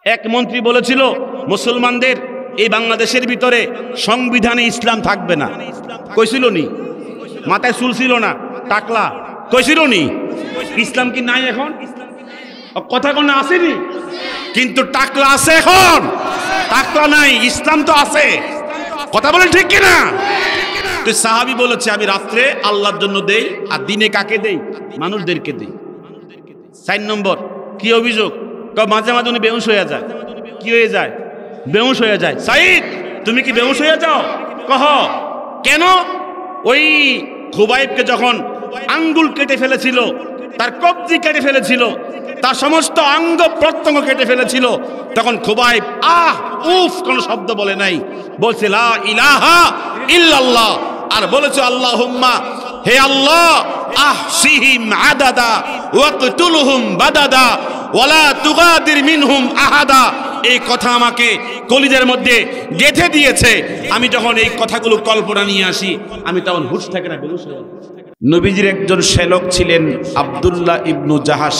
এক মন্ত্রী বলেছিল মুসলমানদের এই বাংলাদেশের ভিতরে সংবিধানে ইসলাম থাকবে না। কইছিল নি? মাথায় চুল ছিল না, টাকলা, কইছিল নি? ইসলাম কি নাই এখন? কথা কোন আসেনি, কিন্তু টাকলা আছে এখন, টাকলা নাই, ইসলাম তো আছে। কথা বলেন ঠিক কিনা? তো সাহাবী বলেছে আমি রাত্রে আল্লাহর জন্য দেই, আর দিনে কাকে দেই? মানুষদেরকে দেই। 4 নম্বর কি অভিযোগ? মাঝে মাঝে উনি বেহুশ হয়ে যায়। কি হয়ে যায়? বেহুশ হয়ে যায়। সাইদ, তুমি কি বেহুশ হয়ে যাও? কহ কেন? ওই খুবাইবকে যখন আঙ্গুল কেটে ফেলেছিল, তার কবজি কেটে ফেলেছিল, তার সমস্ত অঙ্গ প্রত্যঙ্গ কেটে ফেলেছিল, তখন খুবাইব উফ কোন শব্দ বলে নাই, বলছে লা ইলাহা ইল্লাল্লাহ, আর বলেছে আল্লাহুম্মা, হে আল্লাহ, আহসিহিম আদাদা ওয়াকতুলহুম বাদাদা ওয়ালা তুগাদির মিনহুম আহাদা। এই কথা আমাকে কলিজার মধ্যে গেঁথে দিয়েছে। আমি যখন এই কথাগুলো কল্পনা নিয়ে আসি, আমি তখন হুঁশ থাকে না, বেহুশ হয়ে যাই। নবীজির একজন শ্যালক ছিলেন আব্দুল্লাহ ইবনু জাহাশ,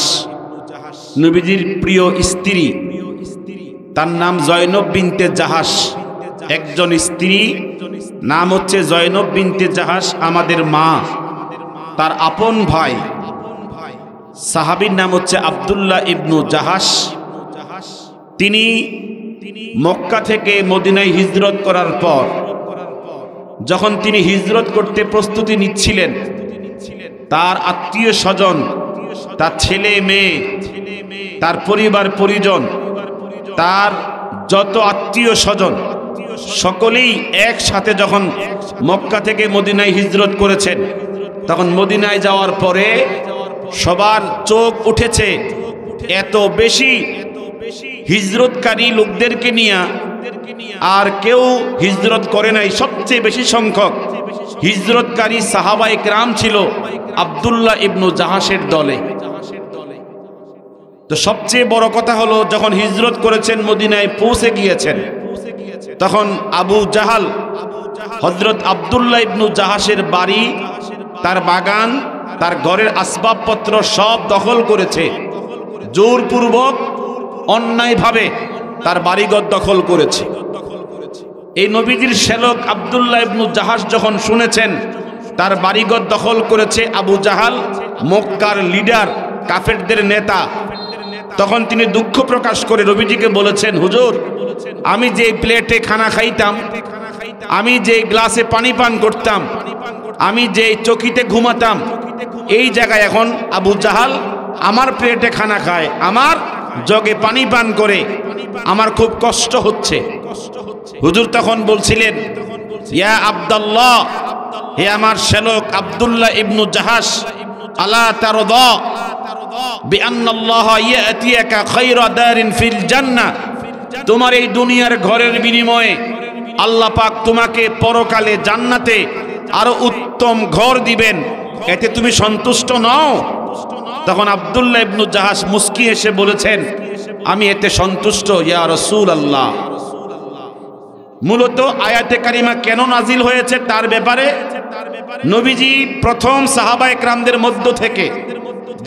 নবীজির প্রিয় স্ত্রী, তার নাম জয়নব বিনতে জাহাশ। একজন স্ত্রী নাম হচ্ছে জয়নব বিনতে জাহাশ, আমাদের মা, তার আপন ভাই সাহাবীর নাম হচ্ছে আব্দুল্লাহ ইবনু জাহাশ। তিনি মক্কা থেকে মদিনায় হিজরত করার পর যখন তিনি হিজরত করতে প্রস্তুতি নিচ্ছিলেন, তার আত্মীয় স্বজন, তার ছেলে মেয়ে, তার পরিবার পরিজন, তার যত আত্মীয় স্বজন সকলেই একসাথে যখন মক্কা থেকে মদিনায় হিজরত করেছেন, তখন মদিনায় যাওয়ার পরে সবার চোখ উঠেছে এত বেশি হিজরতকারী লোকদেরকে নিয়ে, আর কেউ হিজরত করে নাই। সবচেয়ে বেশি সংখ্যক হিজরতকারী সাহাবায়ে কেরাম ছিল আব্দুল্লাহ ইবনু জাহাশের দলে। তো সবচেয়ে বড় কথা হলো, যখন হিজরত করেছেন, মদিনায় পৌঁছে গিয়েছেন, তখন আবু জাহাল হযরত আব্দুল্লাহ ইবনু জাহাশের বাড়ি, তার বাগান, তার ঘরের আসবাবপত্র সব দখল করেছে। জোরপূর্বক অন্যায়ভাবে তার বাড়িঘর দখল করেছে। এই নবীজির শ্যালক আব্দুল্লাহ ইবনু জাহাশ যখন শুনেছেন তার বাড়িঘর দখল করেছে আবু জাহাল, মক্কার লিডার, কাফেরদের নেতা, তখন তিনি দুঃখ প্রকাশ করে নবীজিকে বলেছেন, হুজুর, আমি যে প্লেটে খানা খাইতাম, আমি যে গ্লাসে পানি পান করতাম, আমি যে চকিতে ঘুমাতাম, এই জায়গায় এখন আবু জাহাল আমার প্লেটে খানা খায়, আমার জগে পানি পান করে, আমার খুব কষ্ট হচ্ছে। হুজুর তখন বলছিলেন, ইয়া আব্দুল্লাহ, হে আমার শ্যালক আব্দুল্লাহ ইবনু জাহাশ, আলা তারদা বিআন্নাল্লাহ ইয়াতিয়াকা খায়রা দারিন ফিল জান্নাহ, তোমার এই দুনিয়ার ঘরের বিনিময়ে আল্লাহ পাক তোমাকে পরকালে জান্নাতে আরো উত্তম ঘর দিবেন, এতে তুমি সন্তুষ্ট নও? তখন আব্দুল্লাহ ইবনু জাহাশ মুস্কি হেসে বলেছেন, আমি এতে সন্তুষ্ট ইয়া রাসূলুল্লাহ। মূলত আয়াতে কারিমা কেন নাজিল হয়েছে তার ব্যাপারে নবীজি প্রথম সাহাবায়ে কেরামদের মধ্য থেকে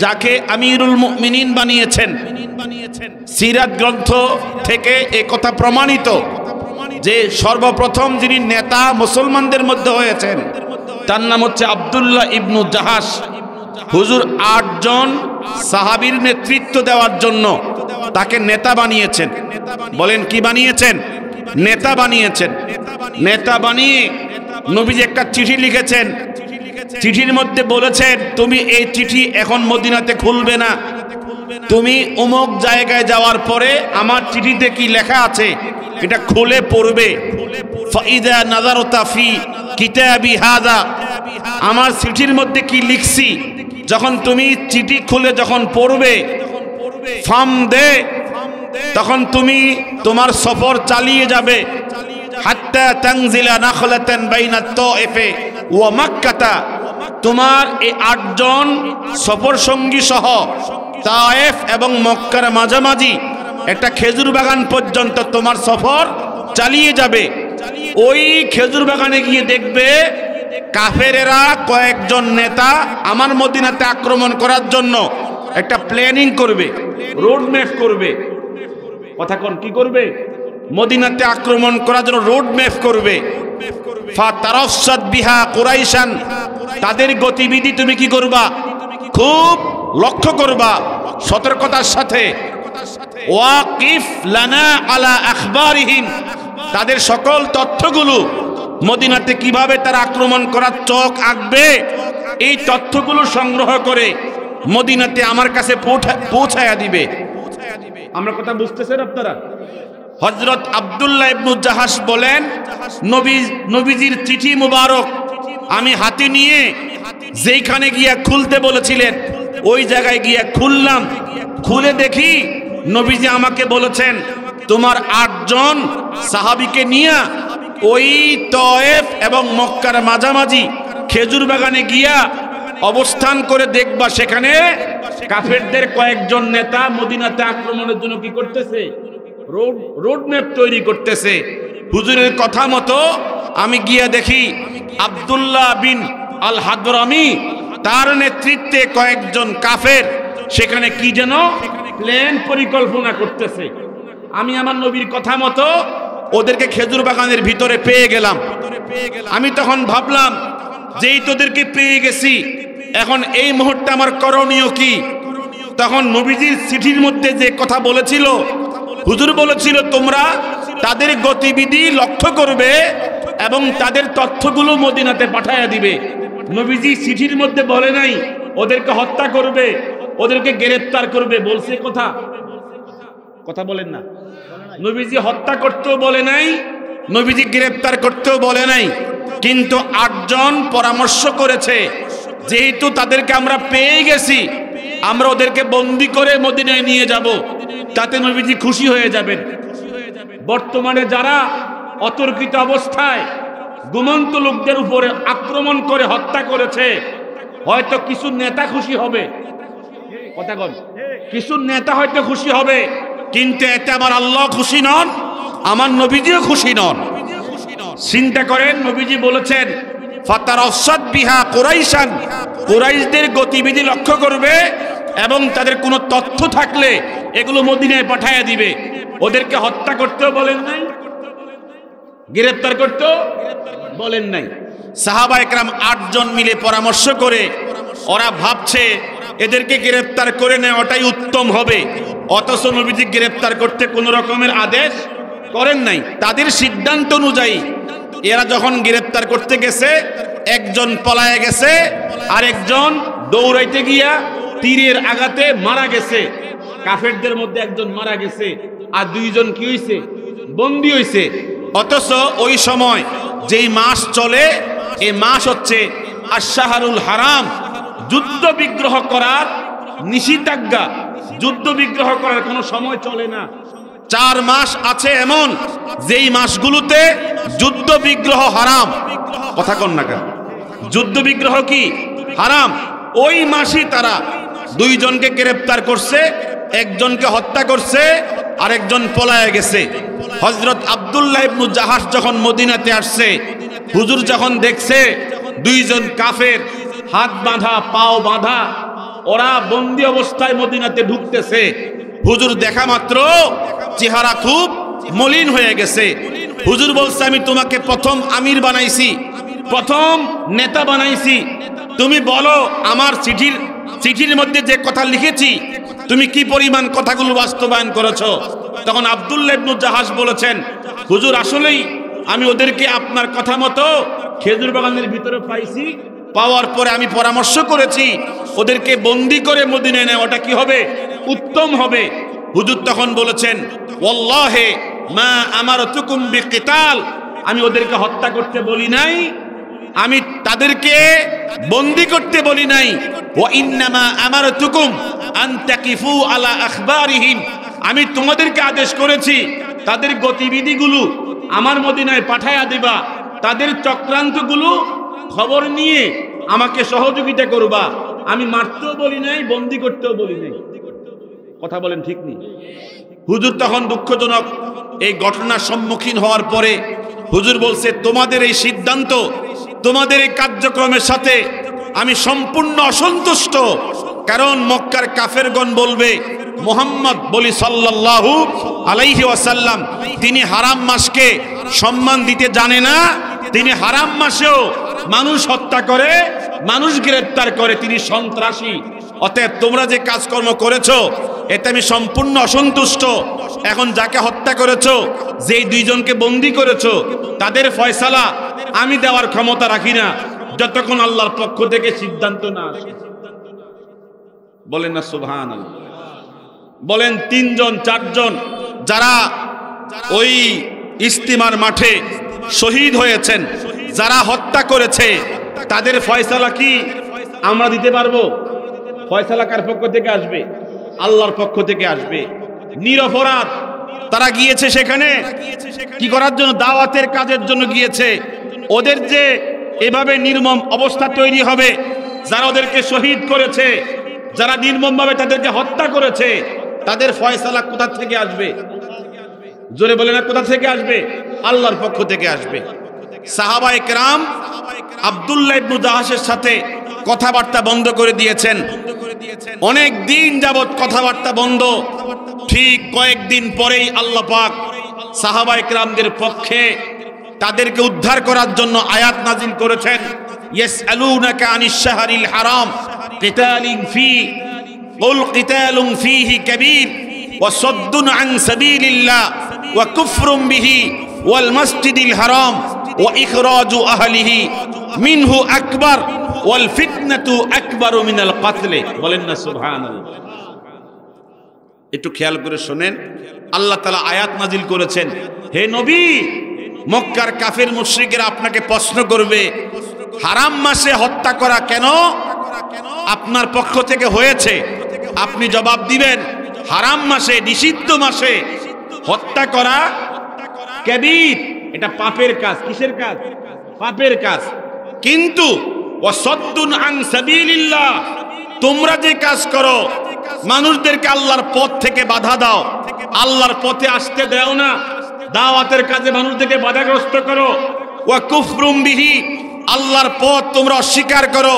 যাকে আমিরুল মুমিনিন বানিয়েছেন, সিরাত গ্রন্থ থেকে এ কথা প্রমাণিত যে সর্বপ্রথম যিনি নেতা মুসলমানদের মধ্যে হয়েছেন তার নাম হচ্ছে আব্দুল্লাহ ইবনু জাহাশ। হুজুর 8 জন সাহাবীর নেতৃত্ব দেওয়ার জন্য তাকে নেতা বানিয়েছেন। বলেন কি বানিয়েছেন? নেতা বানিয়েছেন। নেতা বানিয়ে নবীজি একটা চিঠি লিখেছেন। চিঠির মধ্যে বলেছেন, তুমি এই চিঠি এখন মদিনাতে খুলবে না, তুমি অমুক জায়গায় যাওয়ার পরে আমার চিঠিতে কি লেখা আছে এটা খুলে পড়বে। ফাইদা নাযারতা ফি কিতাবি হাযা, আমার চিঠির মধ্যে কি লিখছি, যখন তুমি চিঠি খুলে যখন পড়বে, ফাম দে, তখন তুমি তোমার সফর চালিয়ে যাবে। হাত্তা তানজিলা নাখলাতান বাইনা তায়েফে ওয়া মাক্কাতা, তোমার এই 8 জন সফর সঙ্গী সহ তায়েফ এবং মক্কার মাঝামাঝি একটা খেজুর বাগান পর্যন্ত তোমার সফর চালিয়ে যাবে। ওই খেজুর বাগানে গিয়ে দেখবে কাফেরেরা কয়েকজন নেতা আমার মদিনাতে আক্রমণ করার জন্য একটা প্ল্যানিং করবে, রোড ম্যাপ করবে। কথা কোন কি করবে? মদিনাতে আক্রমণ করার জন্য রোড ম্যাপ করবে। ফাতারাসাদ বিহা কুরাইশান, তাদের গতিবিধি তুমি কি করবা? খুব লক্ষ্য করবা, সতর্কতার সাথে। ওয়াকিফ লানা আলা আখবারিহিম, তাদের সকল তথ্যগুলো মদিনাতে কিভাবে তারা আক্রমণ করার চক আঁকবে, এই তথ্যগুলো সংগ্রহ করে মদিনাতে আমার কাছে পৌঁছায়া দিবে। আমরা কথা বুঝতেছেন আপনারা? হযরত আব্দুল্লাহ ইবনে জাহাশ বলেন, নবীজির চিঠি মুবারক আমি হাতে নিয়ে যেখানে গিয়া খুলতে বলেছিলেন ওই জায়গায় গিয়া খুললাম। খুলে দেখি নবীজি আমাকে বলেছেন, তোমার 8 জন সাহাবীকে নিয়ে ওই তয়েফ এবং মক্কার মাঝামাঝি খেজুর বাগানে গিয়া অবস্থান করে দেখবা, সেখানে কাফেরদের কয়েকজন নেতা মদিনাতে আক্রমণের জন্য কি করতেছে? রোড ম্যাপ তৈরি করতেছে। হুজুরের কথা মতো আমি গিয়া দেখি আব্দুল্লাহ বিন আল হাদরামি, তার নেতৃত্বে কয়েকজন কাফের সেখানে কি যেন প্ল্যান পরিকল্পনা করতেছে। আমি আমার নবীর কথা মতো ওদেরকে খেজুর বাগানের ভিতরে পেয়ে গেলাম। আমি তখন ভাবলাম যে এই তোদেরকে পেয়ে গেছি, এখন এই মুহূর্তে আমার করণীয় কি? তখন নবীজির চিঠির মধ্যে যে কথা বলেছিল, হুজুর বলেছিল তোমরা তাদের গতিবিধি লক্ষ্য করবে এবং তাদের তথ্যগুলো মদিনাতে পাঠায়া দিবে। নবীজি চিঠির মধ্যে বলে নাই ওদেরকে হত্যা করবে, ওদেরকে গ্রেফতার করবে। বলছে কথা বলেন না? নবীজি হত্যা করতেও বলে নাই, নবীজি গ্রেফতার করতেও বলে নাই, কিন্তু 8 জন পরামর্শ করেছে যেহেতু তাদেরকে আমরা পেয়ে গেছি, আমরা ওদেরকে বন্দী করে মদিনায় নিয়ে যাব, তাতে নবীজি খুশি হয়ে যাবেন। বর্তমানে যারা অতর্কিত অবস্থায় ঘুমন্ত লোকদের উপরে আক্রমণ করে হত্যা করেছে, হয়তো কিছু নেতা খুশি হবে, কথা বল, কিছু নেতা হয়তো খুশি হবে, কিন্তু এতে আমার আল্লাহ খুশি নন, আমার নবীজিও খুশি নন। চিন্তা করেন, নবীজি বলেছেন ফাতারাসাদ বিহা কুরাইশান, কুরাইশদের গতিবিধি লক্ষ্য করবে এবং তাদের কোনো তথ্য থাকলে এগুলো মদিনায় পাঠায়া দিবে। ওদেরকে হত্যা করতেও বলেন নাই, গ্রেফতার করতেও বলেন নাই। সাহাবা একরাম 8 জন মিলে পরামর্শ করে ওরা ভাবছে এদেরকে গ্রেফতার করে নেওয়াটাই উত্তম হবে, অথচ নবীজি গ্রেফতার করতে কোনো রকমের আদেশ করেন নাই। তাদের সিদ্ধান্ত অনুযায়ী এরা যখন গ্রেফতার করতে গেছে, একজন পলায়ে গেছে, আরেকজন দৌড়াইতে গিয়া তীরের আঘাতে মারা গেছে। কাফেরদের মধ্যে একজন মারা গেছে আর 2 জন কি হইছে? বন্দী হইছে। অথচ ওই সময় যেই মাস চলে, এই মাস হচ্ছে আশ-শাহরুল হারাম, যুদ্ধ বিগ্রহ করার নিষেধাজ্ঞা। যুদ্ধ বিগ্রহ করার কোনো সময় চলে না। 4 মাস আছে এমন যেই মাসগুলোতে যুদ্ধ বিগ্রহ হারাম। কথা কন না কেন? যুদ্ধ বিগ্রহ কি হারাম? ওই মাসই তারা 2 জনকে গ্রেফতার করছে, একজনকে হত্যা করছে, আরেকজন পলায়ে গেছে। হযরত আব্দুল্লাহ ইবনে জাহাশ যখন মদিনাতে আসছে, হুজুর যখন দেখছে 2 জন কাফের হাত বাঁধা পাও বাঁধা ওরা বন্দী অবস্থায় মদিনাতে ঢুকতেছে, হুজুর দেখা মাত্র চেহারা খুব মলিন হয়ে গেছে। হুজুর বলছে, আমি তোমাকে প্রথম আমির বানাইছি, প্রথম নেতা বানাইছি, তুমি বলো আমার চিঠির মধ্যে যে কথা লিখেছি তুমি কি পরিমাণ কথাগুলো বাস্তবায়ন করেছো? তখন আব্দুল্লাহ ইবনে জাহাশ বলেছেন, হুজুর আসলেই আমি ওদেরকে আপনার কথা মতো খেজুর বাগানের ভিতরে পাইছি, পাওয়ার পরে আমি পরামর্শ করেছি ওদেরকে বন্দী করে মদিনায় নেওয়াটা কি হবে? উত্তম হবে। হুজুর তখন বলেছেন, ওয়াল্লাহি মা আমারতুকুম বিকিতাল, আমি ওদেরকে হত্যা করতে বলি নাই, আমি তাদেরকে বন্দী করতে বলি নাই। ওয়া ইন্নামা আমারতুকুম আন তাকিফু আলা আখবারিহিম, আমি তোমাদেরকে আদেশ করেছি তাদের গতিবিধিগুলো আমার মদিনায় পাঠায়া দিবা, তাদের চক্রান্তগুলো খবর নিয়ে আমাকে সহযোগিতা করবা। আমি মারতেও বলি নাই, বন্দী করতেও বলি নাই। কথা বলেন ঠিক নেই? হুজুর তখন দুঃখজনক এই ঘটনার সম্মুখীন হওয়ার পরে হুজুর বলছে, তোমাদের এই সিদ্ধান্ত, তোমাদের এই কার্যক্রমের সাথে আমি সম্পূর্ণ অসন্তুষ্ট। কারণ মক্কার কাফেরগণ বলবে মুহাম্মদ বলি সাল্লাল্লাহু আলাইহি ওয়াসাল্লাম, তিনি হারাম মাসকে সম্মান দিতে জানে না, তিনি হারাম মাসেও মানুষ হত্যা করে, মানুষ গ্রেফতার করে, তিনি সন্ত্রাসী। অতএব তোমরা যে কাজকর্ম করেছো এতে আমি সম্পূর্ণ অসন্তুষ্ট। এখন যাকে হত্যা করেছো, যেই দুইজনকে বন্দী করেছো, তাদের ফয়সালা আমি দেওয়ার ক্ষমতা রাখি না যতক্ষণ আল্লাহর পক্ষ থেকে সিদ্ধান্ত না আসে। বলেন না সুবহানাল্লাহ। বলেন তিনজন চারজন যারা ওই ইস্তিমার মাঠে শহীদ হয়েছেন, যারা হত্যা করেছে, তাদের ফয়সালা কি আমরা দিতে পারবো? ফয়সালা কার পক্ষ থেকে আসবে? আল্লাহর পক্ষ থেকে আসবে। নিরপরাধ তারা গিয়েছে সেখানে কি করার জন্য? দাওয়াতের কাজের জন্য গিয়েছে। ওদের যে এভাবে নির্মম অবস্থা তৈরি হবে, যারা ওদেরকে শহীদ করেছে, যারা নির্মমভাবে তাদেরকে হত্যা করেছে, তাদের ফয়সালা কোথা থেকে আসবে? জোরে বলে না, কোথা থেকে আসবে? আল্লাহর পক্ষ থেকে আসবে। সাহাবায়ে কেরাম আব্দুল্লাহ ইবনে জাহাশের সাথে কথাবার্তা বন্ধ করে দিয়েছেন। অনেক দিন যাবত কথাবার্তা বন্ধ। ঠিক কয়েকদিন পরেই আল্লাহ পাক সাহাবায়ে কেরামদের পক্ষে তাদেরকে উদ্ধার করার জন্য আয়াত নাজিল করেছেন। ইয়াসআলুনাকা আনিশ শাহরিল হারাম কিতালিন ফি কুল কিতালুন ফীহি কাবীর ওয়া সাদ্দুন আন সাবিলিল্লাহ ওয়া কুফরুম বিহি ওয়াল মাসজিদিল হারাম ওয়া ইখরাজু আহলিহি মিনহু আকবার ওয়াল ফিতনাতু আকবারু মিনাল কতল। বলেন না সুবহানাল্লাহ। একটু খেয়াল করে শুনেন, আল্লাহ তাআলা আয়াত নাজিল করেছেন, হে নবী, মক্কার কাফের মুশরিকরা আপনাকে প্রশ্ন করবে, হারাম মাসে হত্যা করা কেন আপনার পক্ষ থেকে হয়েছে? আপনি জবাব দিবেন, হারাম মাসে, নিষিদ্ধ মাসে হত্যা করা কাবীর, এটা পাপের কাজ। কিসের কাজ? পাপের কাজ। কিন্তু ওয়াসাদ্দুন আন সাবিলিল্লাহ, তোমরা যে কাজ করো, মানুষদেরকে আল্লাহর পথ থেকে বাধা দাও, আল্লাহর পথে আসতে দাও না, দাওয়াতের কাজে মানুষদেরকে বাধাগ্রস্ত করো। ওয়া কুফরুম বিহি, আল্লাহর পথ তোমরা অস্বীকার করো,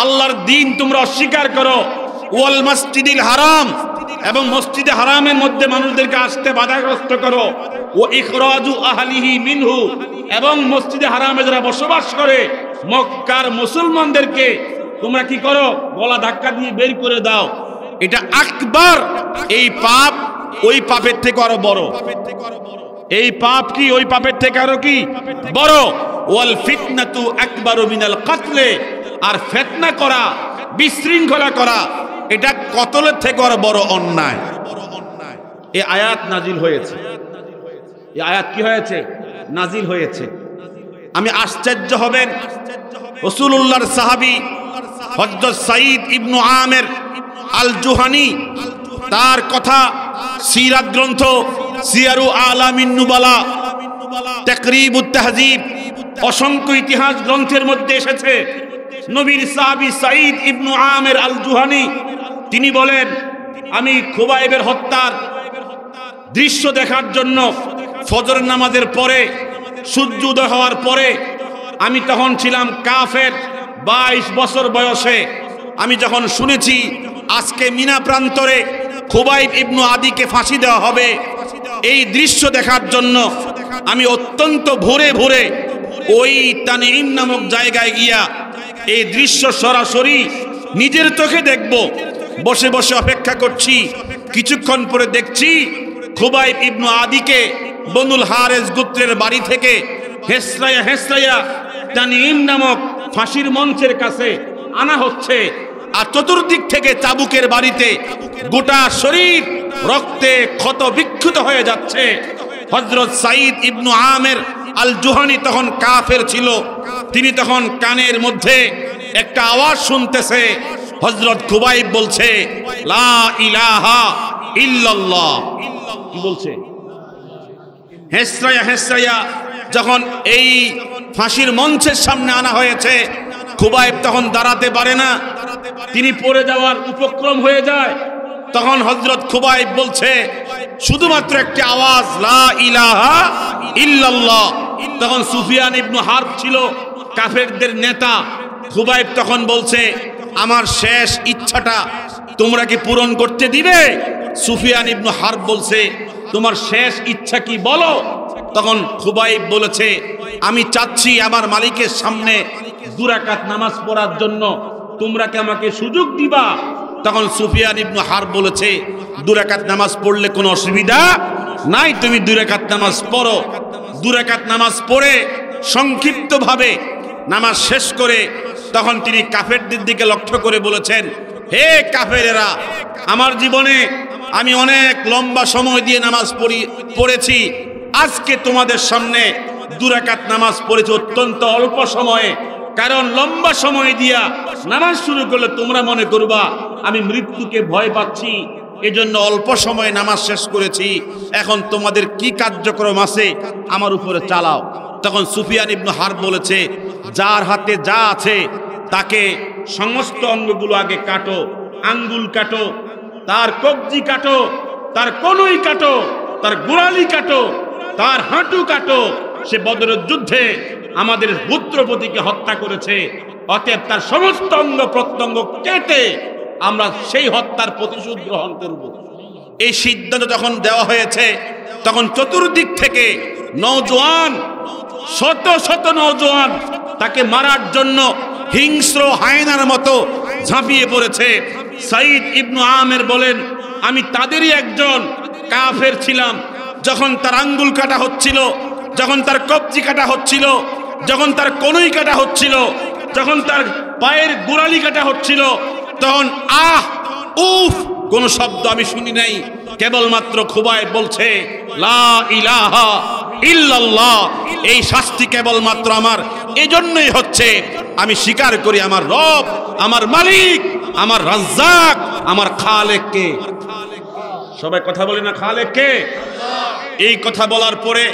আল্লাহর দ্বীন তোমরা অস্বীকার করো। ওয়াল মাসজিদিল হারাম, এবং মসজিদে হারামের মধ্যে মানুষদেরকে আসতে বাধাগ্রস্ত করো। ও ইখরাজু আহলিহি মিনহু, এবং মসজিদে হারামে যারা বসবাস করে মক্কার মুসলমানদেরকে তোমরা কি করো? গলা ধাক্কা দিয়ে বের করে দাও। এটা আকবার। এই পাপ ওই পাপের থেকে আরো বড়। এই পাপ কি ওই পাপের থেকে আরো কি বড়? ওয়াল ফিতনাতু আকবারু মিনাল কতল, আর ফিতনা করা, বিশৃঙ্খলা করা, এটা কতলের থেকে আরো বড় অন্যায়। এই আয়াত নাজিল হয়েছে। এই আয়াত কি হয়েছে? নাজিল হয়েছে। আমি আশ্চর্য হবেন, রাসূলুল্লাহর সাহাবী হযরত সাঈদ ইবনে আমের আল জুহানি, তার কথা সিরাত গ্রন্থ সিয়ারু আলামিন নুবালা, তাকরিবুত তাহযীব, অসংখ্য ইতিহাস গ্রন্থের মধ্যে এসেছে। নবীর সাহাবী সাঈদ ইবনে আমের আল জুহানি তিনি বলেন, আমি খুবাইবের হত্যার দৃশ্য দেখার জন্য ফজর নামাজের পরে, সূর্য উদয় হওয়ার পরে, আমি তখন ছিলাম কাফের, 22 বছর বয়সে। আমি যখন শুনেছি আজকে মিনা প্রান্তরে খুবাইব ইবনে আদিকে ফাঁসি দেওয়া হবে, এই দৃশ্য দেখার জন্য আমি অত্যন্ত ভোরে ভোরে ওই তানঈম নামক জায়গায় গিয়া এই দৃশ্য সরাসরি নিজের চোখে দেখব। বসে বসে অপেক্ষা করছি। কিছুক্ষণ পরে দেখছি খুবাইব ইবনে আদিকে বনুল হারেস গোত্রের বাড়ি থেকে হেসরাইয়া হেসরাইয়া তানঈম নামক ফাঁসির মঞ্চের কাছে আনা হচ্ছে। আর চতুর্দিক থেকে চাবুকের বাড়িতে গোটা শরীর রক্তে ক্ষত বিক্ষত হয়ে যাচ্ছে। হযরত সাঈদ ইবনে আমের আল জুহানি তখন কাফের ছিল। তিনি তখন কানের মধ্যে একটা আওয়াজ শুনতেছে। হযরত খুবাইব বলছে, লা ইলাহা ইল্লাল্লাহ। কি বলছে? হেসরাইয়া হেসরাইয়া যখন এই ফাঁসির মঞ্চের সামনে আনা হয়েছে, খুবাইব তখন দাঁড়াতে পারে না, তিনি পড়ে যাওয়ার উপক্রম হয়ে যায়। তখন হযরত খুবাইব বলছে শুধুমাত্র একটি আওয়াজ, লা ইলাহা ইল্লাল্লাহ। তখন সুফিয়ান ইবনে হারব ছিল কাফেরদের নেতা। খুবাইব তখন বলছে, আমার শেষ ইচ্ছাটা তোমরা কি পূরণ করতে দিবে? সুফিয়ান ইবনে হারব বলছে, তোমার শেষ ইচ্ছা কি বলো? তখন খুবাইব বলেছে, আমি চাচ্ছি আমার মালিকের সামনে 2 রাকাত নামাজ পড়ার জন্য, তোমরা কি আমাকে সুযোগ দিবা? তখন সুফিয়ান ইবনে হারব বলেছে, 2 রাকাত নামাজ পড়লে কোনো অসুবিধা নাই, তুমি 2 রাকাত নামাজ পড়ো। 2 রাকাত নামাজ পড়ে সংক্ষিপ্তভাবে নামাজ শেষ করে তখন তিনি কাফেরদের দিকে লক্ষ্য করে বলেছেন, হে কাফেরেরা, আমার জীবনে আমি অনেক লম্বা সময় দিয়ে নামাজ পড়েছি, আজকে তোমাদের সামনে 2 রাকাত নামাজ পড়েছি অত্যন্ত অল্প সময়ে, কারণ লম্বা সময় দিয়া নামাজ শুরু করলে তোমরা মনে করবা আমি মৃত্যুকে ভয় পাচ্ছি, এজন্য অল্প সময়ে নামাজ শেষ করেছি, এখন তোমাদের কি কার্যক্রম আছে আমার উপরে চালাও। তখন সুফিয়ান ইবনে হারব বলেছে, যার হাতে যা আছে তাকে সমস্ত অঙ্গগুলো আগে কাটো, আঙ্গুল কাটো, তার কবজি কাটো, তার কনুই কাটো, তার গোড়ালি কাটো, তার হাঁটু কাটো, সে বদরের যুদ্ধে আমাদের পুত্রপতিকে হত্যা করেছে, অতএব তার সমস্ত অঙ্গ প্রত্যঙ্গ কেটে আমরা সেই হত্যার প্রতিশোধ গ্রহণ করব। এই সিদ্ধান্ত যখন দেওয়া হয়েছে তখন চতুর্দিক থেকে নওজোয়ান, শত শত নওজোয়ান তাকে মারার জন্য হিংস্র হায়নার মতো ঝাঁপিয়ে পড়েছে। সাইদ ইবনে আমের বলেন, আমি তাদেরই একজন কাফের ছিলাম, যখন তার আঙ্গুল কাটা হচ্ছিল, যখন তার কবজি কাটা হচ্ছিল, যখন তার কনুই কাটা হচ্ছিল, যখন তার পায়ের গোড়ালি কাটা হচ্ছিল, তখন আহ উফ কোন শব্দ আমি শুনি নাই, কেবলমাত্র খুবাইব বলছে লা ইলাহা ইল্লাল্লাহ। এই শাস্তি কেবলমাত্র আমার এজন্যই হচ্ছে, আমি স্বীকার করি আমার রব, আমার মালিক, আমার রাজ্জাক, আমার খালেক কে। সবাই কথা বলে না খালেক কে? এই কথা বলার পরে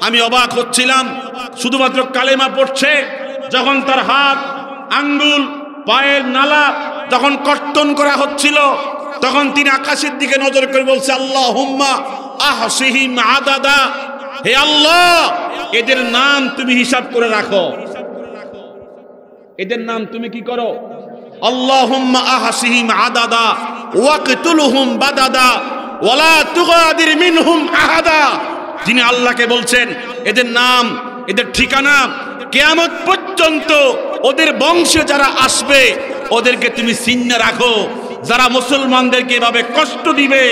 আমি অবাক হচ্ছিলাম, শুধুমাত্র কালেমা পড়ছে, যখন তার হাত, আঙ্গুল, পায়ের নালা যখন কর্তন করা হচ্ছিল, তখন তিনি আকাশের দিকে নজর করে বলছে, আল্লাহুম্মা আহসিহিম আদাদা, হে আল্লাহ এদের নাম তুমি হিসাব করে রাখো, এদের নাম তুমি কি করো? আল্লাহুম্মা আহসিহিম আদাদা ওয়াকতুলহুম বাদাদা ওয়ালা তুগাদির মিনহুম আহাদা। তিনি আল্লাহকে বলছেন, এদের নাম, এদের ঠিকানা, কিয়ামত পর্যন্ত ওদের বংশে যারা আসবে ওদেরকে তুমি চিহ্নে রাখো, যারা মুসলমানদেরকে এভাবে কষ্ট দিবে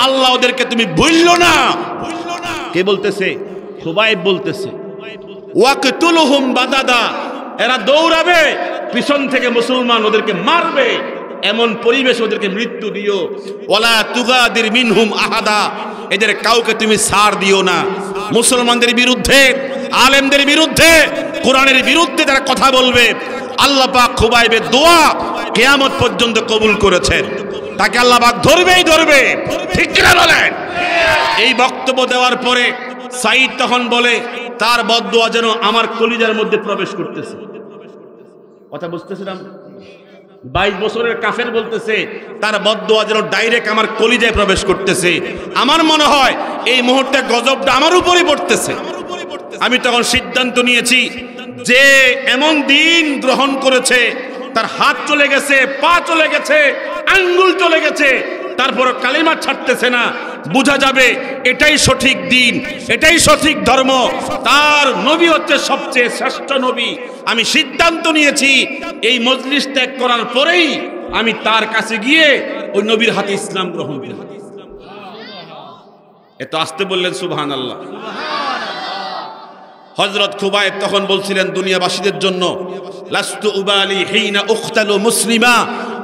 আল্লাহ ওদেরকে তুমি ভুললো না। কে বলতেছে? খুবাইব বলতেছে, ওয়াকতুলহুম বাদাদা, এরা দৌড়াবে, পিছন থেকে মুসলমান ওদেরকে মারবে, এমন পরিবেশ ওদেরকে মৃত্যু দিও। ওয়ালা তুগাদির মিনহুম আহাদা, এদের কাউকে তুমি ছাড় দিও না। মুসলমানদের বিরুদ্ধে, আলেমদের বিরুদ্ধে, কোরআনের বিরুদ্ধে যারা কথা বলবে, আল্লাহ পাক খুবাইবের দোয়া কিয়ামত পর্যন্ত কবুল করেছেন, তাকে আল্লাহ পাক ধরবেই ধরবে। ঠিক কিনা বলেন? এই বক্তব্য দেওয়ার পরে সাইদ তখন বলে, তার বদদোয়া যেন আমার কলিজার মধ্যে প্রবেশ করতেছে। কথা বুঝতেছিলাম? 22 বছরের কাফের বলতেছে তার বদদোয়া যেন ডাইরেক্ট আমার কলিজায় প্রবেশ করতেছে। আমার মনে হয় এই মুহূর্তে গজবটা আমার উপরই পড়তেছে। আমি তখন সিদ্ধান্ত নিয়েছি, যে এমন দিন গ্রহণ করেছে, তার হাত চলে গেছে, পা চলে গেছে, আঙ্গুল চলে গেছে, তারপর কালিমা ছাড়তেছে না, বোঝা যাবে এটাই সঠিক দিন, এটাই সঠিক ধর্ম, তার নবী হচ্ছে সবচেয়ে শ্রেষ্ঠ নবী। আমি সিদ্ধান্ত নিয়েছি এই মজলিস ত্যাগ করার পরেই আমি তার কাছে গিয়ে ওই নবীর হাতে ইসলাম গ্রহণ করব। এত আসতে বললেন সুবহানাল্লাহ। হযরত খুবাইব তখন বলছিলেন দুনিয়াবাসীদের জন্য, লাস্তু উবালি হিনা উখতালু মুসলিমা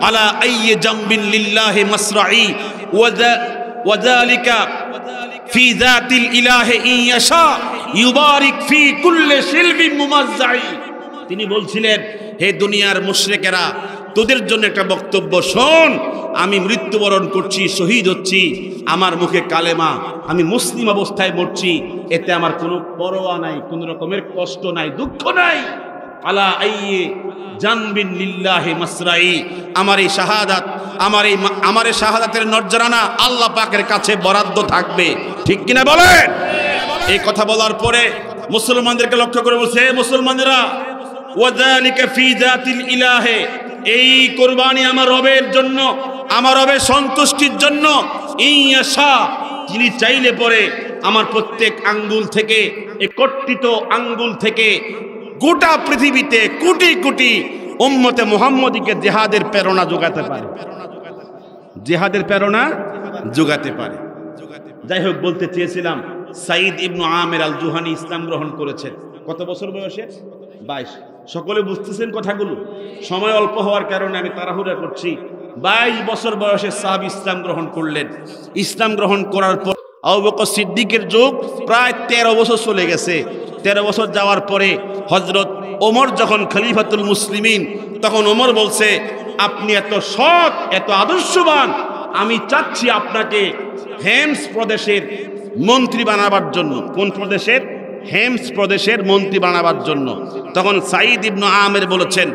আলা আইয়ি জামবিন লিল্লাহি মাসরাই ওয়া যালিকা ফি যাতিল ইলাহি ইন ইয়াশা ইউবারিক ফি কুল্লি শিলবিন মুমাজ্জাই। তিনি বলছিলেন, হে দুনিয়ার মুশরিকেরা, তোদের জন্য একটা বক্তব্য শোন, আমি মৃত্যুবরণ করছি, শহীদ হচ্ছি, আমার মুখে কালেমা, আমি মুসলিম অবস্থায় মরছি, এতে আমার কোনো পরোয়া নাই, কোনো রকমের কষ্ট নাই, দুঃখ নাই। আলা আইয়ি জানবিন লিল্লাহি মাসরাই, আমার এই শাহাদাত, আমার এই শাহাদাতের নজরানা আল্লাহ পাকের কাছে বরাদ্দ থাকবে। ঠিক কিনা বলেন? এই কথা বলার পরে মুসলমানদেরকে লক্ষ্য করে বলছে, হে মুসলমানেরা, ওয়াযালিকা ফি যাতিল ইলাহি, এই কুরবানি আমার রবের জন্য, আমার রবের সন্তুষ্টির জন্য, ইনশা, যিনি চাইলে পরে আমার প্রত্যেক আঙ্গুল থেকে, একত্রিত আঙ্গুল থেকে গোটা পৃথিবীতে কোটি কোটি উম্মতে মুহাম্মদীকে জিহাদের প্রেরণা যোগাতে পারে, জিহাদের প্রেরণা যোগাতে পারে। যাই হোক, বলতে চেয়েছিলাম সাঈদ ইবনু আমের আল জুহানি ইসলাম গ্রহণ করেছেন কত বছর বয়সে? 22। সকলে বুঝতেছেন কথাগুলো? সময় অল্প হওয়ার কারণে আমি তাড়াহুড়া করছি। 22 বছর বয়সে সাহাবী ইসলাম গ্রহণ করলেন। ইসলাম গ্রহণ করার পর আবু বকর সিদ্দিকের যুগ প্রায় 13 বছর চলে গেছে। 13 বছর যাওয়ার পরে হযরত ওমর যখন খলিফাতুল মুসলিমিন, তখন ওমর বলছে, আপনি এত সৎ, এত আদর্শবান, আমি চাচ্ছি আপনাকে হেমস প্রদেশের মন্ত্রী বানাবার জন্য। কোন প্রদেশের? হেমস প্রদেশের মন্ত্রী বানাবার জন্য। তখন সাঈদ ইবনু আমের বলেছেন,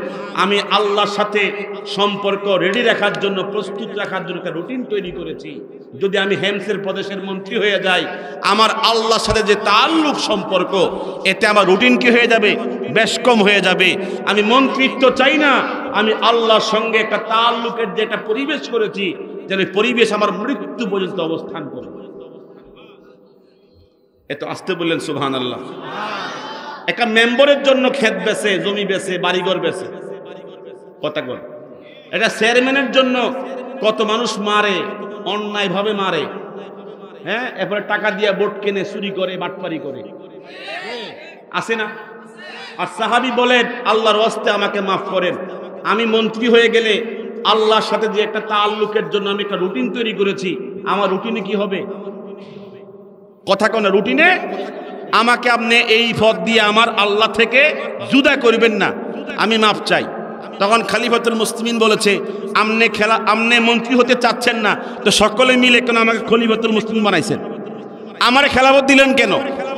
আমি আল্লাহর সাথে সম্পর্ক রেডি রাখার জন্য, প্রস্তুত রাখার জন্য একটা রুটিন তৈরি করেছি। যদি আমি হেমসের প্রদেশের মন্ত্রী হয়ে যাই, আমার আল্লাহর সাথে যে তাল্লুক সম্পর্ক, এতে আমার রুটিন কি হয়ে যাবে? বেশ কম হয়ে যাবে। আমি মন্ত্রিত্ব চাই না, আমি আল্লাহর সঙ্গে একটা তাল্লুকের যে একটা পরিবেশ করেছি, যেন পরিবেশ আমার মৃত্যু পর্যন্ত অবস্থান করবে। এত আসতে বললেন সুবহানাল্লাহ। একটা মেম্বারের জন্য ক্ষেত বেচে, জমি বেচে, বাড়িঘর বেচে, কথা বল। এটা চেয়ারম্যানের জন্য কত মানুষ মারে, অন্যায় ভাবে মারে, হ্যাঁ, এরপরে টাকা দিয়ে ভোট কেনে, চুরি করে, বাটপারি করে, আছে না? আর সাহাবী বলেন, আল্লাহর ওয়াস্তে আমাকে মাফ করেন, আমি মন্ত্রী হয়ে গেলে আল্লাহর সাথে যে একটা তাল্লুকের জন্য আমি একটা রুটিন তৈরি করেছি, আমার রুটিনে কি হবে? কথা কোন রুটিনে আমাকে আপনি এই পথ দিয়ে আমার আল্লাহ থেকে জুদা করবেন না, আমি মাফ চাই। তখন খলিফাতুল মুসলিমিন বলেছে, আমনে মন্ত্রী হতে চাচ্ছেন না, তো সকলে মিলে কেন আমাকে খলিফাতুল মুসলিমিন বানাইছেন? আমারে খেলাফত দিলেন কেন?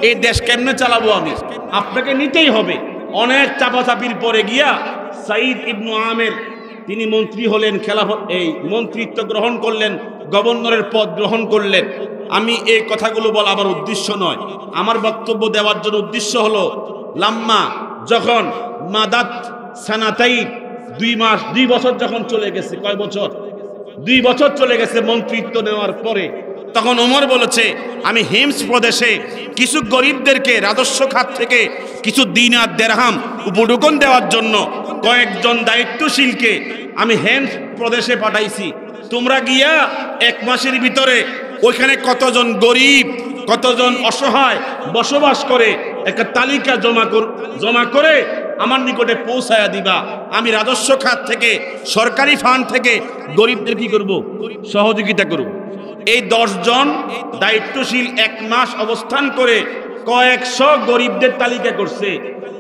এই দেশ কেমনে চালাবো আমি? আপনাকে নিতেই হবে। অনেক চাপাচাপির পরে গিয়া সাঈদ ইবনু আমের তিনি মন্ত্রী হলেন, খেলাফত এই মন্ত্রিত্ব গ্রহণ করলেন, গভর্নরের পদ গ্রহণ করলেন। আমি এই কথাগুলো বলা আমার উদ্দেশ্য নয়, আমার বক্তব্য দেওয়ার জন্য উদ্দেশ্য হলো, লাম্মা যখন মাদাত সানাতাই 2 বছর যখন চলে গেছে, কয় বছর? 2 বছর চলে গেছে মন্ত্রিত্ব নেওয়ার পরে, তখন ওমর বলেছে, আমি হিমস প্রদেশে কিছু গরিবদেরকে রাজস্ব খাত থেকে কিছু দিনার দেরহাম উপঢৌকন দেওয়ার জন্য কয়েকজন দায়িত্বশীলকে আমি হেমস প্রদেশে পাঠাইছি। তোমরা গিয়া 1 মাসের ভিতরে ওইখানে কতজন গরিব, কতজন অসহায় বসবাস করে একটা তালিকা জমা করে আমার নিকটে পৌঁছায়া দিবা। আমি রাজস্ব খাত থেকে, সরকারি ফান্ড থেকে গরিবদের কি করব? সহযোগিতা করব। এই 10 জন দায়িত্বশীল 1 মাস অবস্থান করে কয়েকশো গরিবদের তালিকা করছে।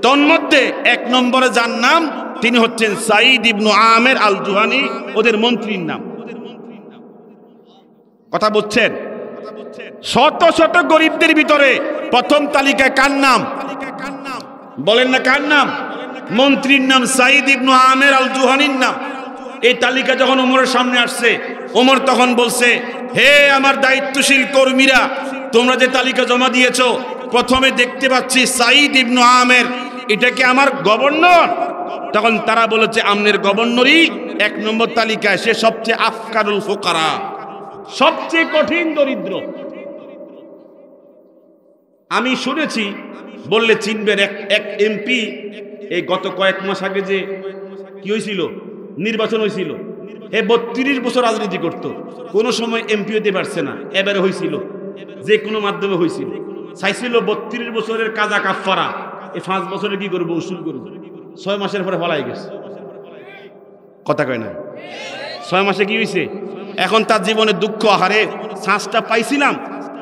তন্মধ্যে 1 নম্বরে যার নাম, তিনি হচ্ছেন সাঈদ ইবনু আমের আল জুহানি, ওদের মন্ত্রীর নাম। কথা বুঝছেন? শত শত গরিবদের ভিতরে প্রথম তালিকায় কার নাম? বলেন না কার নাম? মন্ত্রীর নাম সাঈদ ইবনু আমের আল জুহানির নাম। এই তালিকা যখন ওমরের সামনে আসছে, ওমর তখন বলছে, হে আমার দায়িত্বশীল কর্মীরা, তোমরা যে তালিকা জমা দিয়েছো, প্রথমে দেখতে পাচ্ছি সাঈদ ইবনু আমের, এটা কি আমার গভর্নর? তখন তারা বলেছে, আমনের গভর্নরই 1 নম্বর তালিকায়, সে সবচেয়ে আফকারুল ফুকারা, সবচেয়ে কঠিন দরিদ্র। আমি শুনেছি, বললে চিনবেন, এক এমপি এই গত কয়েক মাস আগে যে কি হয়েছিল, নির্বাচন হয়েছিল, 32 বছর রাজনীতি করত, কোনো সময় এমপি হতে পারছে না। এবারে হয়েছিল, যে কোনো মাধ্যমে হয়েছিল, চাইছিল 32 বছরের কাজা কাফারা, এই 5 বছরে কি করবো, উসুল করবো। 6 মাসের পরে ফলাই গেছে। কথা কয় না? 6 মাসে কি হয়েছে? এখন তার জীবনে দুঃখ, হারে শ্বাসটা পাইছিলাম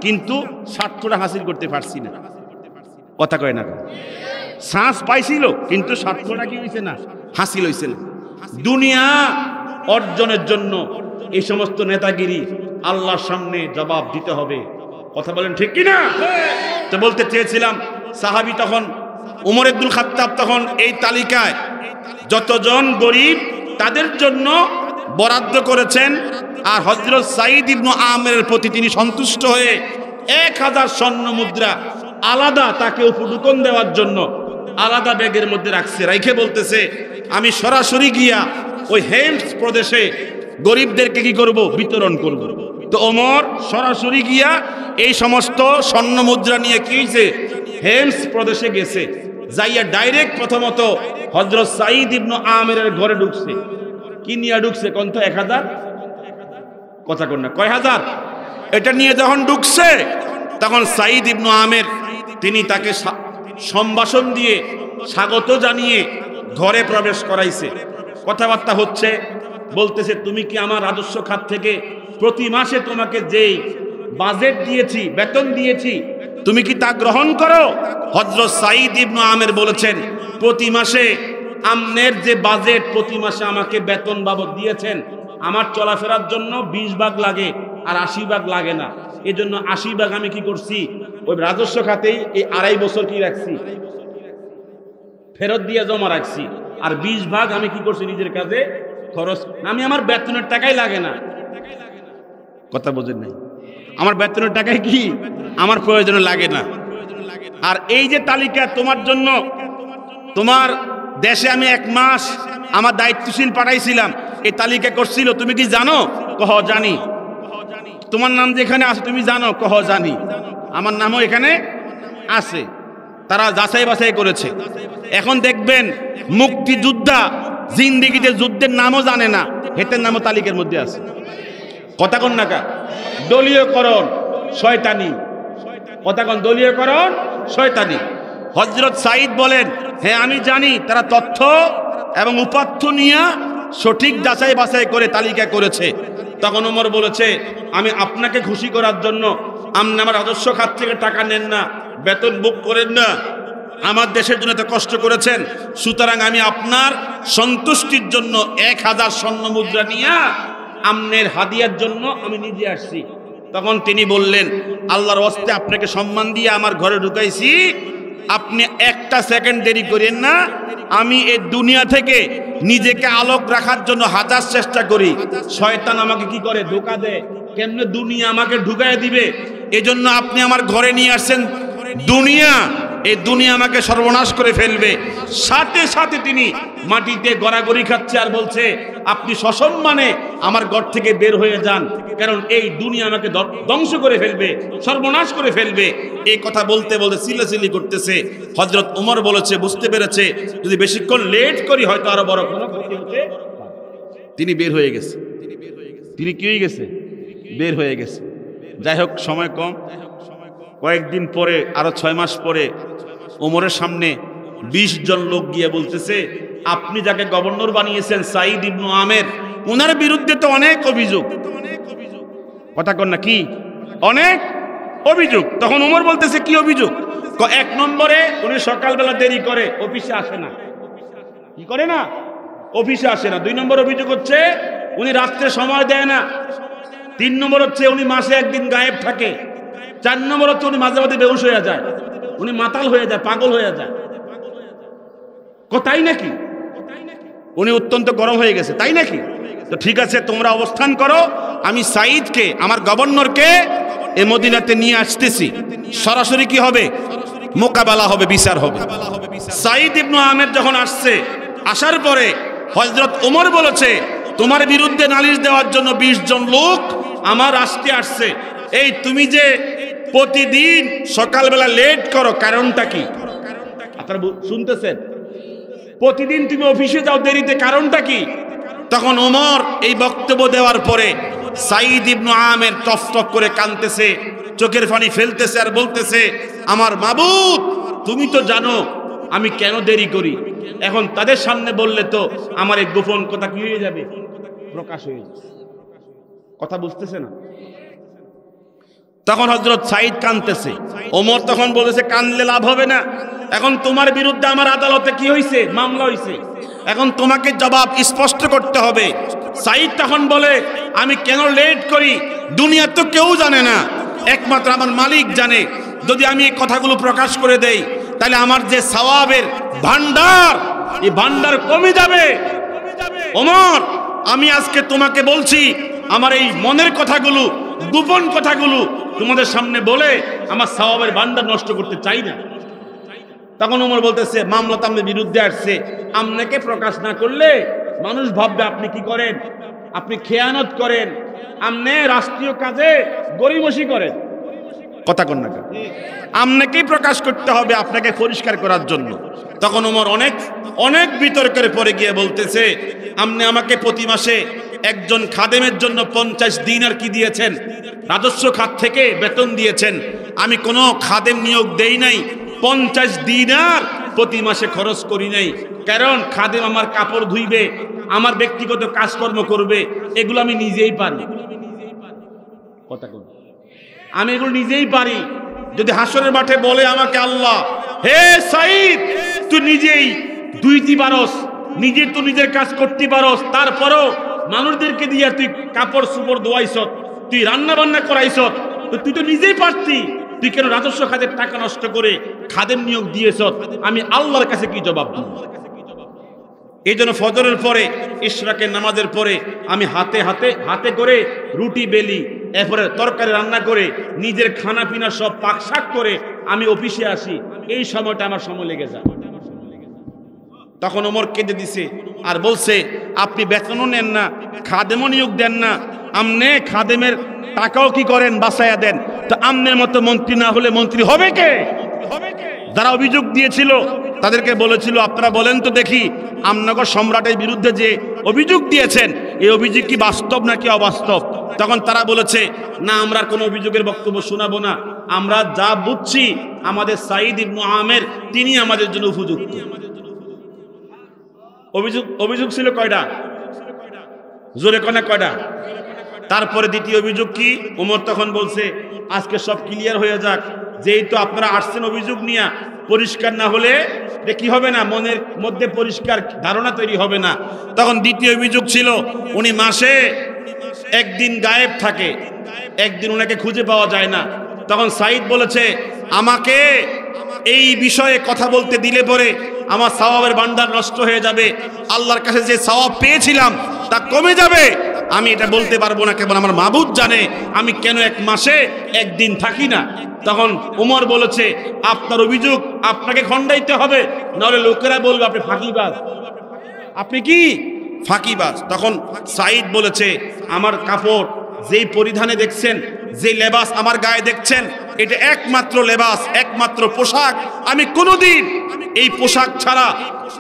কিন্তু স্বার্থটা হাসিল করতে পারছি না। কথা কয় না? শ্বাস পাইছিল কিন্তু স্বার্থটা কি হয়েছে না, হাসিল হয়েছে না। দুনিয়া অর্জনের জন্য এই সমস্ত নেতাগিরি আল্লাহর সামনে জবাব দিতে হবে। কথা বলেন ঠিক কিনা? তো বলতে চেয়েছিলাম, সাহাবী তখন উমর ইবনুল খাত্তাব তখন এই তালিকায় যতজন গরিব তাদের জন্য বরাদ্দ করেছেন, আর হযরত সাঈদ ইবনু আমের প্রতি তিনি সন্তুষ্ট হয়ে 1000 স্বর্ণ মুদ্রা আলাদা তাকে উপঢৌকন দেওয়ার জন্য আলাদা ব্যাগের মধ্যে রাখছে। রাইখে বলতেছে, আমি সরাসরি গিয়া ওই হেমস প্রদেশে গরিবদেরকে কি করব, বিতরণ করব। তো ওমর সরাসরি গিয়া এই সমস্ত স্বর্ণ মুদ্রা নিয়ে কি হয়েছে, হেমস প্রদেশে গেছে, যাইয়া ডাইরেক্ট প্রথমত হযরত সাঈদ ইবনে আমেরের ঘরে ঢুকছে। কি নিয়ে ঢুকছে কোন তো? 1000 কথা কোন না, কয় হাজার? এটা নিয়ে যখন ঢুকছে তখন সাঈদ ইবনে আমের তিনি তাকে সম্ভাষণ দিয়ে স্বাগত জানিয়ে ঘরে প্রবেশ করাইছে। কথাবার্তা হচ্ছে, বলতেছে তুমি কি আমার রাজস্ব খাত থেকে প্রতি মাসে তোমাকে যেই বাজেট দিয়েছি, বেতন দিয়েছি, তুমি কি তা গ্রহণ করো? হযরত সাঈদ ইবনে আমের বলেছেন, প্রতি মাসে আমনের যে বাজেট প্রতি মাসে আমাকে বেতন বাবদ দিয়েছেন, আমার চলাফেরার জন্য 20 ভাগ লাগে আর 80 ভাগ লাগে না। এজন্য 80 ভাগ আমি কি করছি, ওই রাজস্ব খাতেই এই 2.5 বছর কি রাখছি, ফেরত দিয়ে জমা রাখছি। আর 20 ভাগ আমি কি করছি, নিজের কাজে খরচ। আমি আমার বেতনের টাকাই লাগে না। কথা বোঝেন নাই? আমার বেতনের টাকায় কি আমার প্রয়োজনে লাগে না। আর এই যে তালিকা তোমার জন্য, তোমার দেশে আমি 1 মাস আমার দায়িত্বশীল পাঠাইছিলাম, এই তালিকা করছিল, তুমি কি জানো? কহ জানি। তোমার নাম যেখানে আছে তুমি জানো? কহ জানি। আমার নামও এখানে আছে। তারা যাচাই বাছাই করেছে। এখন দেখবেন মুক্তিযোদ্ধা জিন্দেগিতে যুদ্ধের নামও জানে না, হেতের নামও তালিকার মধ্যে আছে। কথা কন না কা? দলীয়করণ শয়তানি। কথা কন, দলীয়করণ শয়তানি। হযরত সাঈদ বলেন, হ্যাঁ আমি জানি তারা তথ্য এবং উপাত্ত নিয়ে সঠিক যাচাই বাছাই করে তালিকা করেছে। তখন ওমর বলেছে, আমি আপনাকে খুশি করার জন্য, আপনি আমার রাজস্ব খাত থেকে টাকা নেন না, বেতন বুক করেন না, আমার দেশের জন্য এত কষ্ট করেছেন, সুতরাং আমি আপনার সন্তুষ্টির জন্য 1000 স্বর্ণ মুদ্রা নিয়ে আমনের হাদিয়ার জন্য আমি নিজে আসছি। তখন তিনি বললেন, আল্লাহর ওয়াস্তে আপনাকে সম্মান দিয়ে আমার ঘরে ঢুকাইছি, আপনি একটা সেকেন্ড দেরি করেন না। আমি এই দুনিয়া থেকে নিজেকে আলোক রাখার জন্য 1000 চেষ্টা করি, শয়তান আমাকে কি করে, ধোঁকা দেয়। কেমনে দুনিয়া আমাকে ঢুকায় দিবে, এজন্য আপনি আমার ঘরে নিয়ে আসছেন দুনিয়া, এই দুনিয়া আমাকে সর্বনাশ করে ফেলবে। সাথে সাথে তিনি মাটিতে গড়াগড়ি খাচ্ছে আর বলছে, আপনি সসম্মানে আমার ঘর থেকে বের হয়ে যান, কারণ এই দুনিয়া আমাকে ধ্বংস করে ফেলবে, সর্বনাশ করে ফেলবে। এই কথা বলতে বলতে চিল্লাচিল্লি করতেছে। হযরত ওমর বলেছে, বুঝতে পেরেছে যদি বেশিক্ষণ লেট করি হয়তো আরো বড় কোনো ক্ষতি হতে। তিনি বের হয়ে গেছে। তিনি কি হয়ে গেছে? বের হয়ে গেছে। যাই হোক, সময় কম। কয়েকদিন পরে, আরো 6 মাস পরে, ওমরের সামনে 20 জন লোক গিয়ে বলতেছে, আপনি যাকে গভর্নর বানিয়েছেন সাঈদ ইবনে আমের, ওনার বিরুদ্ধে তো অনেক অভিযোগ। কথা কন না, কি অনেক অভিযোগ? তখন ওমর বলতেছে, কি অভিযোগ? 1 নম্বরে উনি সকালবেলা দেরি করে, অফিসে আসে না। কি করে না? অফিসে আসে না। 2 নম্বর অভিযোগ হচ্ছে উনি রাত্রে সময় দেয় না। 3 নম্বর হচ্ছে উনি মাসে 1 দিন গায়েব থাকে। 4 নম্বর হচ্ছে উনি মাঝে মাঝে বেহুশ হয়ে যায়, উনি মাতাল হয়ে যায়, পাগল হয়ে যায়। তাই নাকি? উনি অত্যন্ত গরম হয়ে গেছে, তাই নাকি? তো ঠিক আছে, তোমরা অবস্থান করো, আমি সাঈদকে, আমার গভর্নরকে এই মদিনাতে নিয়ে আসতেছি। সরাসরি কি হবে? মোকাবেলা হবে, বিচার হবে। সাঈদ ইবনে আমের যখন আসছে, আসার পরে হযরত ওমর বলেছে, তোমার বিরুদ্ধে নালিশ দেওয়ার জন্য 20 জন লোক আমার আসতে আসছে। এই তুমি যে প্রতিদিন সকালবেলা লেট করো, কারণটা কি? আপনারা শুনতেছেন? প্রতিদিন তুমি অফিসে যাও দেরিতে, কারণটা কি? তখন ওমর এই বক্তব্য দেওয়ার পরে সাঈদ ইবনে আমের টফটফ করে কাঁদতেছে, চোখের পানি ফেলতেছে আর বলতেছে, আমার মাবুদ, তুমি তো জানো আমি কেন দেরি করি। এখন তাদের সামনে বললে তো আমার এই গোপন কথা কি হয়ে যাবে? প্রকাশ হয়ে যাবে। কথা বুঝতেছে না? তখন হযরত সাঈদ কাঁদতেছে। ওমর তখন বলেছে, কাঁদলে লাভ হবে না। এখন তোমার বিরুদ্ধে আমার আদালতে কি হয়েছে? মামলা হয়েছে। এখন তোমাকে জবাব স্পষ্ট করতে হবে। সাঈদ তখন বলে, আমি কেন লেট করি দুনিয়া তো কেউ জানে না, একমাত্র আমার মালিক জানে। যদি আমি এই কথাগুলো প্রকাশ করে দেই, তাহলে আমার যে সওয়াবের ভান্ডার, এই ভান্ডার কমে যাবে। ওমর, আমি আজকে তোমাকে বলছি, আমার এই মনের কথাগুলো, গোপন কথাগুলো তোমাদের সামনে বলে আমার সওয়াবের ভান্ডার নষ্ট করতে চাই না। তখন ওমর বলতেছে, মামলা তো আমাদের বিরুদ্ধে আসছে, আপনাকে প্রকাশ না করলে মানুষ ভাববে আপনি কি করেন, আপনি খেয়ানত করেন, আপনি রাষ্ট্রীয় কাজে গরিমসি করেন। কথা কন না কেন? আপনাকেই প্রকাশ করতে হবে আপনাকে পরিষ্কার করার জন্য। তখন ওমর অনেক অনেক বিতর্কের পরে গিয়ে বলতেছে, আপনি আমাকে প্রতি মাসে একজন খাদেমের জন্য 50 দিনার কি দিয়েছেন, রাজস্ব খাত থেকে বেতন দিয়েছেন। আমি কোনো খাদেম নিয়োগ দেই নাই, 50 দিনার প্রতি মাসে খরচ করি নাই। কারণ খাদেম আমার কাপড় ধুইবে, আমার ব্যক্তিগত কাজকর্ম করবে, এগুলো আমি নিজেই পারি। কথা কন, আমি এগুলো নিজেই পারি। যদি হাসরের মাঠে বলে আমাকে আল্লাহ, হে সাঈদ তুই নিজেই ধুইতে পারস, নিজে তো নিজের কাজ করতে পারস, তারপরও মানুষদেরকে দিয়ে তুই কাপড় সুপড় ধোয়াইছ, তুই রান্না বান্না করাইছ, তুই তো নিজেই পারতি, তুই কেন রাজস্ব খাতের টাকা নষ্ট করে খাদেম নিয়োগ দিয়েছ? আমি আল্লাহর কাছে কি জবাব দিব? এই জন্য ফজরের পরে, ইশরাকের নামাজের পরে আমি হাতে হাতে হাতে করে রুটি বেলি, এরপরে তরকারি রান্না করে নিজের খানা পিনা সব পাক শাক করে আমি অফিসে আসি। এই সময়টা আমার সময় লেগে যায়। তখন ওমর কেঁদে দিছে আর বলছে, আপনি বেতনও নেন না, খাদেমও নিয়োগ দেন না, আমনে খাদেমের টাকাও কি করেন, বাঁচাইয়া দেন। তো আমনের মতো মন্ত্রী না হলে মন্ত্রী হবে কে? যারা অভিযোগ দিয়েছিল তাদেরকে বলেছিল, আপনারা বলেন তো দেখি আমনগর সম্রাটের বিরুদ্ধে যে অভিযোগ দিয়েছেন, এই অভিযোগ কি বাস্তব নাকি অবাস্তব? তখন তারা বলেছে, না আমরা কোনো অভিযোগের বক্তব্য শোনাবো না, আমরা যা বুঝছি আমাদের সাঈদ ইবনে আমের তিনি আমাদের জন্য উপযুক্ত। অভিযোগ ছিল কয়টা? জোরে কোনা কয়টা? তারপরে দ্বিতীয় অভিযোগ কি? ওমর তখন বলছে, আজকে সব ক্লিয়ার হয়ে যাক, যেই তো আপনারা আসছেন অভিযোগ নিয়ে, পরিষ্কার না হলে কি হবে না, মনের মধ্যে পরিষ্কার ধারণা তৈরি হবে না। তখন দ্বিতীয় অভিযোগ ছিল, উনি মাসে একদিন গায়েব থাকে, একদিন ওনাকে খুঁজে পাওয়া যায় না। তখন সাঈদ বলেছে, আমাকে এই বিষয়ে কথা বলতে দিলে পরে আমার সওয়াবের ভান্ডার নষ্ট হয়ে যাবে, আল্লাহর কাছে যে সওয়াব পেয়েছিলাম তা কমে যাবে, আমি এটা বলতে পারবো না, কেবল আমার মাবুদ জানে আমি কেন এক মাসে একদিন থাকি না। তখন ওমর বলেছে, আপনার অভিযোগ আপনাকে খণ্ডাইতে হবে, নাহলে লোকেরা বলবে আপনি ফাঁকিবাজ, আপনি কি ফাঁকিবাজ। তখন সাঈদ বলেছে, আমার কাপড় যেই পরিধানে দেখছেন, যে লেবাস আমার গায়ে দেখছেন, এটা একমাত্র লেবাস, একমাত্র পোশাক। আমি কোনোদিন এই পোশাক ছাড়া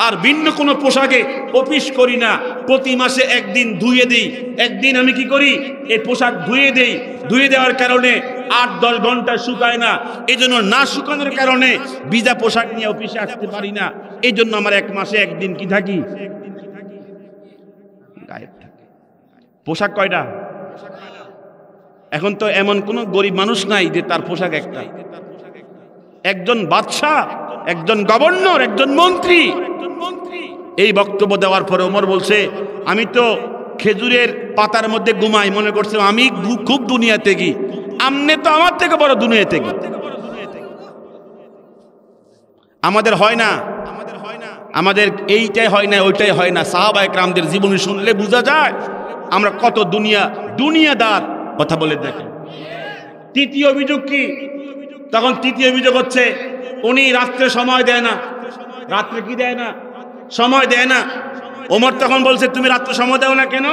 আর ভিন্ন কোনো পোশাকে অফিস করি না। প্রতি মাসে একদিন ধুয়ে দিই। একদিন আমি কি করি, এই পোশাক ধুয়ে দেই। ধুয়ে দেওয়ার কারণে 8-10 ঘন্টা শুকায় না, এই জন্য না শুকানোর কারণে ভিজা পোশাক নিয়ে অফিসে আসতে পারি না। এই জন্য আমার এক মাসে একদিন কি থাকি, গায়েব থাকি। পোশাক কয়টা? এখন তো এমন কোন গরিব মানুষ নাই যে তার পোশাক একটা। একজন বাদশা, একজন গভর্নর, একজন মন্ত্রী। এই বক্তব্য দেওয়ার পরে ওমর বলছে, আমি তো খেজুরের পাতার মধ্যে ঘুমাই, মনে করছে আমি খুব দুনিয়াতে গি, আমনে তো আমার থেকে বড় দুনিয়াতে গি। আমাদের হয় না, আমাদের এইটাই হয় না, ওইটাই হয় না। সাহাবায়ে কেরামদের জীবনী শুনলে বোঝা যায় আমরা কত দুনিয়াদার। কথা বলে দেখেন। তৃতীয় অভিযোগ কি? তখন তৃতীয় অভিযোগ হচ্ছে, উনি রাত্রে সময় দেয় না। রাত্রে কি দেয় না? সময় দেয় না। ওমর তখন বলছে, তুমি রাত্রে সময় দাও না কেন?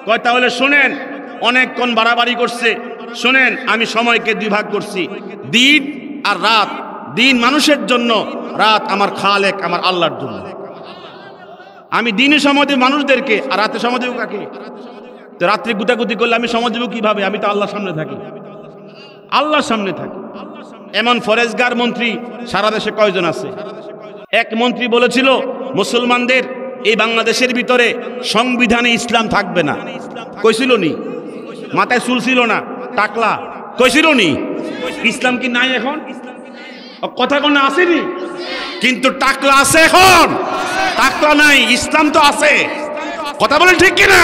কয় তাহলে শোনেন, অনেকক্ষণ বাড়াবাড়ি করছে, শোনেন আমি সময়কে 2 ভাগ করছি, দিন আর রাত। দিন মানুষের জন্য, রাত আমার খালেক, আমার আল্লাহর জন্য। আমি দিনে সময় দেব মানুষদেরকে, আর রাতে সময় দেব কাকে? তো রাত্রে গুতাগুতি করলে আমি সময় দেব কিভাবে? আমি তো আল্লাহর সামনে থাকি, আল্লাহর সামনে থাকি। এমন ফরেজগার মন্ত্রী সারা দেশে কয়জন আছে? এক মন্ত্রী বলেছিল, মুসলমানদের এই বাংলাদেশের ভিতরে সংবিধানে ইসলাম থাকবে না। কইছিল নি? মাথায় চুল ছিল না, টাকলা। কইছিল নি? ইসলাম কি নাই এখন? কথা কোন আসেনি, কিন্তু টাকলা আছে এখন, টাকলা নাই, ইসলাম তো আছে। কথা বলেন ঠিক কিনা?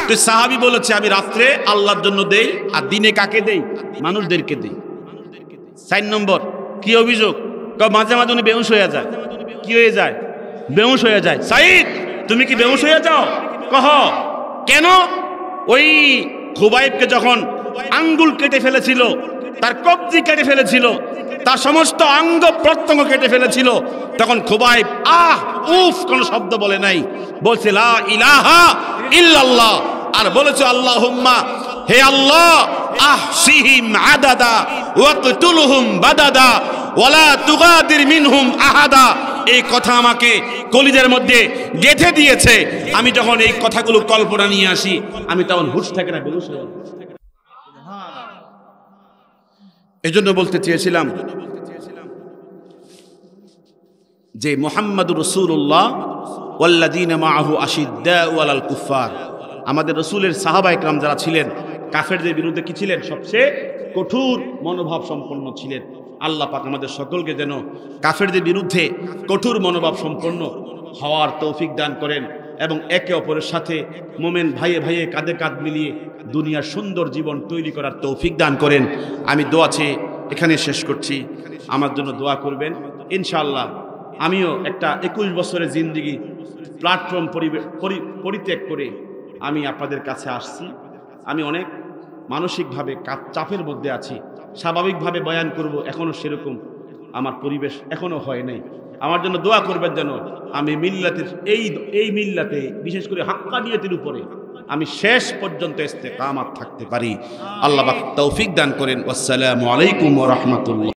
তো সাহাবী বলেছে, আমি রাত্রে আল্লাহর জন্য দেই, আর দিনে কাকে দেই? মানুষদেরকে দেই। 4 নম্বর কি অভিযোগ? মাঝে মাঝে উনি বেহুশ হয়ে যায়। কি হয়ে যায়? বেহুশ হয়ে যায়। সাঈদ তুমি কি বেহুশ হয়ে যাও? কহ কেন? ওই খুবাইবকে যখন আঙ্গুল কেটে ফেলেছিল, তার কবজি কেটে ফেলেছিল, তার সমস্ত অঙ্গ প্রত্যঙ্গ কেটে ফেলেছিল, তখন খুবাইব আহ উফ কোনো শব্দ বলে নাই, বলছে লা ইলাহা ইল্লাল্লাহ, আর বলেছো আল্লাহুম্মা, হে আল্লাহ, আহসিহিম আদাদা ওয়াকতুলহুম বাদাদা ওয়ালা তুগাদির মিনহুম আহাদা। এই কথা আমাকে কলিজার মধ্যে গেঁথে দিয়েছে। আমি যখন এই কথাগুলো কল্পনা নিয়ে আসি, আমি তখন হুঁশ থাকে না, বেহুশ হয়ে যাই। এজন্য বলতে চেয়েছিলাম যে মুহাম্মাদুর রাসূলুল্লাহ ওয়াল্লাযীনা মাআহু আশিদ্দাউ আলাল কুফফার, আমাদের রাসূলের সাহাবা ইকরাম যারা ছিলেন কাফেরদের বিরুদ্ধে কি ছিলেন? সবচেয়ে কঠোর মনোভাব সম্পন্ন ছিলেন। আল্লাহ পাক আমাদের সকলকে যেন কাফেরদের বিরুদ্ধে কঠোর মনোভাব সম্পন্ন হওয়ার তৌফিক দান করেন এবং একে অপরের সাথে মোমেন ভাইয়ে ভাইয়ে কাঁধে কাঁধ মিলিয়ে দুনিয়ার সুন্দর জীবন তৈরি করার তৌফিক দান করেন। আমি দোয়া চেয়ে এখানে শেষ করছি। আমার জন্য দোয়া করবেন ইনশাআল্লাহ। আমিও একটা 21 বছরের জিন্দেগি প্ল্যাটফর্ম পরিত্যাগ করে আমি আপনাদের কাছে আসছি। আমি অনেক মানসিকভাবে চাপের মধ্যে আছি। স্বাভাবিকভাবে বয়ান করব, এখনও সেরকম আমার পরিবেশ এখনও হয় নাই। আমার জন্য দোয়া করবেন যেন আমি মিল্লাতের এই মিল্লাতে, বিশেষ করে হাক্কানিয়াতের উপরে আমি শেষ পর্যন্ত ইস্তেকামাত থাকতে পারি। আল্লাহ পাক তৌফিক দান করেন। আসসালামু আলাইকুম ওয়া রাহমাতুল্লাহ।